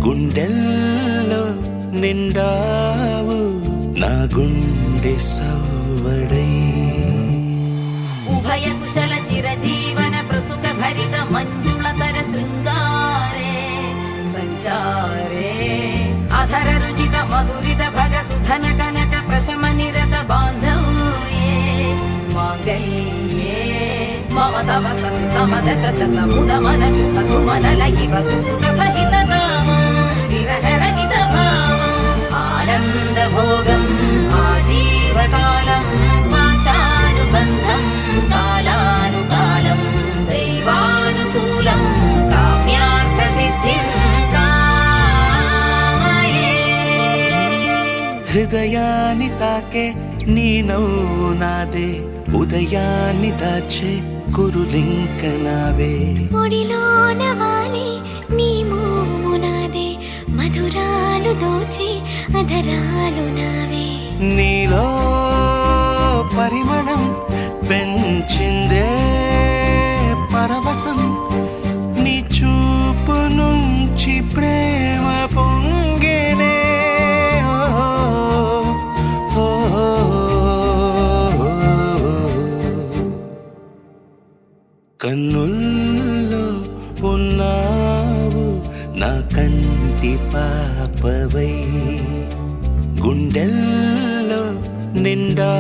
గుండెల్లో నిండావు నా గుండె సవ్వడై ఉభయ కుశల చిరజీవన ప్రసుక భరిత మంజుళతర శృంగారే సంచారే అధర రుచిత మధురిత భగ సుధన కనక ప్రశమ నిరత బాంధవ్యే మాంగళ్యే మమ తవ సతి సమదశ శత ముదమన శుభ సుమనల ఇవ సుసుత సహిత కామం విరహరహిత భావం ఆనంద భోగం ఆజీవకాలం పాశానుబంధం కాలానుకాలం దైవానుకూలం కామ్యార్థ సిద్ధిం కామయే. హృదయాన్ని తాకే నీ నవ్వు నాదే ఉదయాన్ని దాచే కురులింక నావే ఒడిలోన వాలి నీ మోము నాదే మధురాలు దోచి అధరాలు నావే నీలో పరిమళం పెంచిందే పరవశం నీ చూపు నుంచి ప్రేమ పొంగేనే కన్నుల్లో ఉన్నావు నా కంటి పాపవై గుండెల్లో నిండా